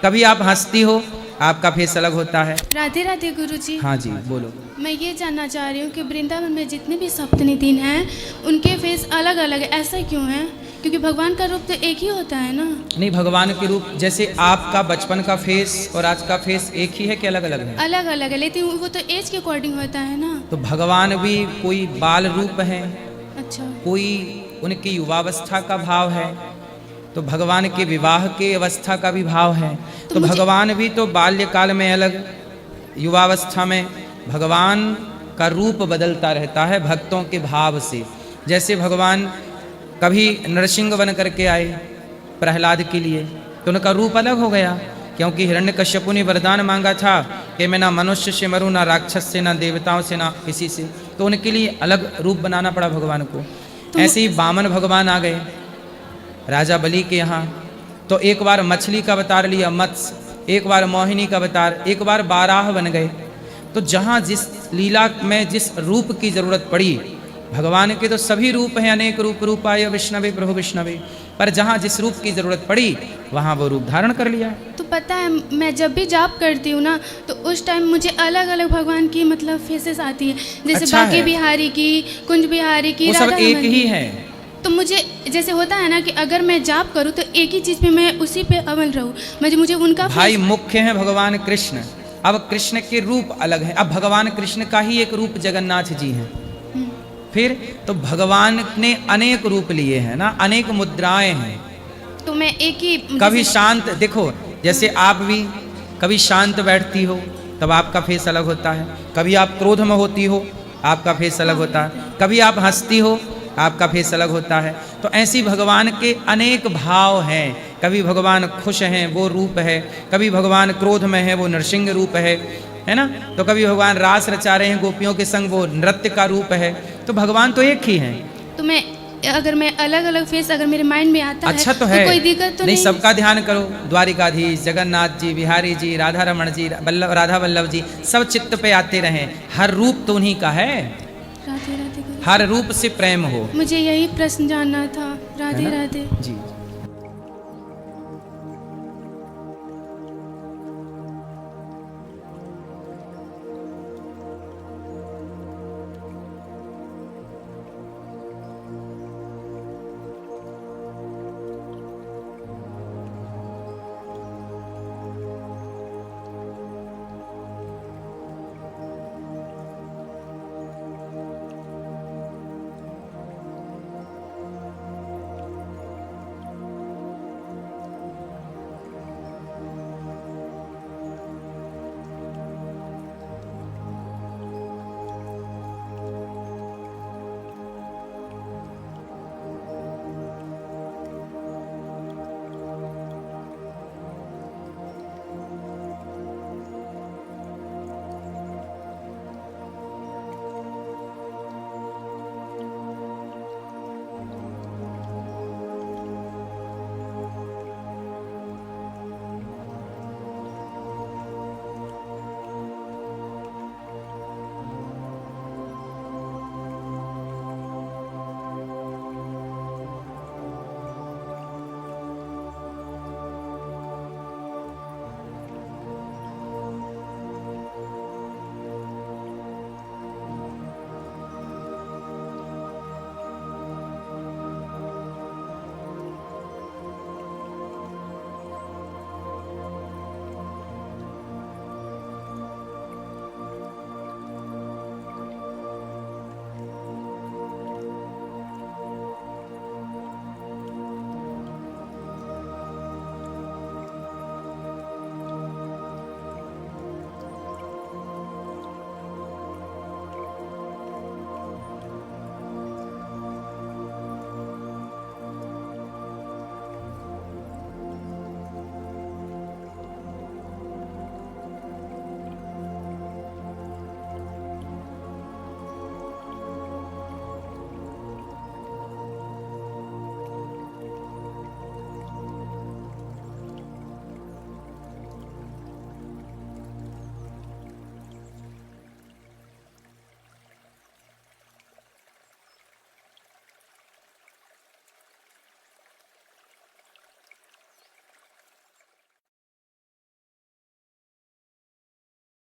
कभी आप हंसती हो, आपका फेस अलग होता है। राधे राधे गुरुजी। हाँ जी बोलो। मैं ये जानना चाह रही हूँ कि वृंदावन में जितने भी सप्तमी दिन हैं उनके फेस अलग अलग है, ऐसा क्यों है? क्योंकि भगवान का रूप तो एक ही होता है ना। नहीं, भगवान के रूप जैसे आपका बचपन का फेस और आज का फेस एक ही है कि अलग अलग है? अलग अलग है, लेकिन वो तो एज के अकॉर्डिंग होता है ना। तो भगवान भी कोई बाल रूप है, अच्छा। कोई उनकी युवावस्था का भाव है, तो भगवान के विवाह के अवस्था का भी भाव है। तो भगवान भी तो बाल्यकाल में अलग, युवावस्था में भगवान का रूप बदलता रहता है भक्तों के भाव से। जैसे भगवान कभी नरसिंह बन करके आए प्रहलाद के लिए, तो उनका रूप अलग हो गया, क्योंकि हिरण्यकश्यपु ने वरदान मांगा था कि मैं ना मनुष्य से मरूं, ना राक्षस से, ना देवताओं से, ना किसी से, तो उनके लिए अलग रूप बनाना पड़ा भगवान को। ऐसे ही वामन भगवान आ गए राजा बलि के यहाँ, तो एक बार मछली का अवतार लिया मत्स्य, एक बार मोहिनी का अवतार, एक बार बाराह बन गए। तो जहाँ जिस लीला में जिस रूप की जरूरत पड़ी, भगवान के तो सभी रूप हैं, अनेक रूप, रूपाय विष्णवे प्रभु विष्णवे, पर जहाँ जिस रूप की जरूरत पड़ी वहाँ वो रूप धारण कर लिया। तो पता है, मैं जब भी जाप करती हूँ ना तो उस टाइम मुझे अलग अलग भगवान की मतलब फेसेस आती है, जैसे अच्छा बाकी है। बिहारी की, कुंज बिहारी की, वो सब राधा एक रमन ही की। है। तो मुझे जैसे होता है ना कि अगर मैं जाप करूँ तो एक ही चीज़ पे मैं उसी पे अमल रहूँ, मुझे उनका भाई मुख्य है भगवान कृष्ण। अब कृष्ण के रूप अलग है, अब भगवान कृष्ण का ही एक रूप जगन्नाथ जी हैं। फिर तो भगवान ने अनेक रूप लिए हैं ना, अनेक मुद्राएं हैं। तो मैं एक ही कभी शांत, देखो जैसे आप भी कभी शांत बैठती हो तब आपका फेस अलग होता है, कभी आप क्रोध में होती हो आपका फेस अलग होता है, कभी आप हंसती हो आपका फेस अलग होता है। तो ऐसी भगवान के अनेक भाव हैं। कभी भगवान खुश हैं वो रूप है, कभी भगवान क्रोध में है वो नरसिंह रूप है ना, तो कभी भगवान रास रचा रहे हैं गोपियों के संग, वो नृत्य का रूप है। तो भगवान तो एक ही हैं। तो मैं अगर मैं अलग अलग फेस अगर मेरे माइंड में आता अच्छा है तो है, कोई दिक्कत तो नहीं। सबका ध्यान करो, द्वारिकाधीश, जगन्नाथ जी, बिहारी जी, राधा रमण जी, राधा वल्लभ जी, सब चित्त पे आते रहें। हर रूप तो उन्हीं का है, राधे राधे। हर रूप से प्रेम हो। मुझे यही प्रश्न जानना था। राधे राधे जी।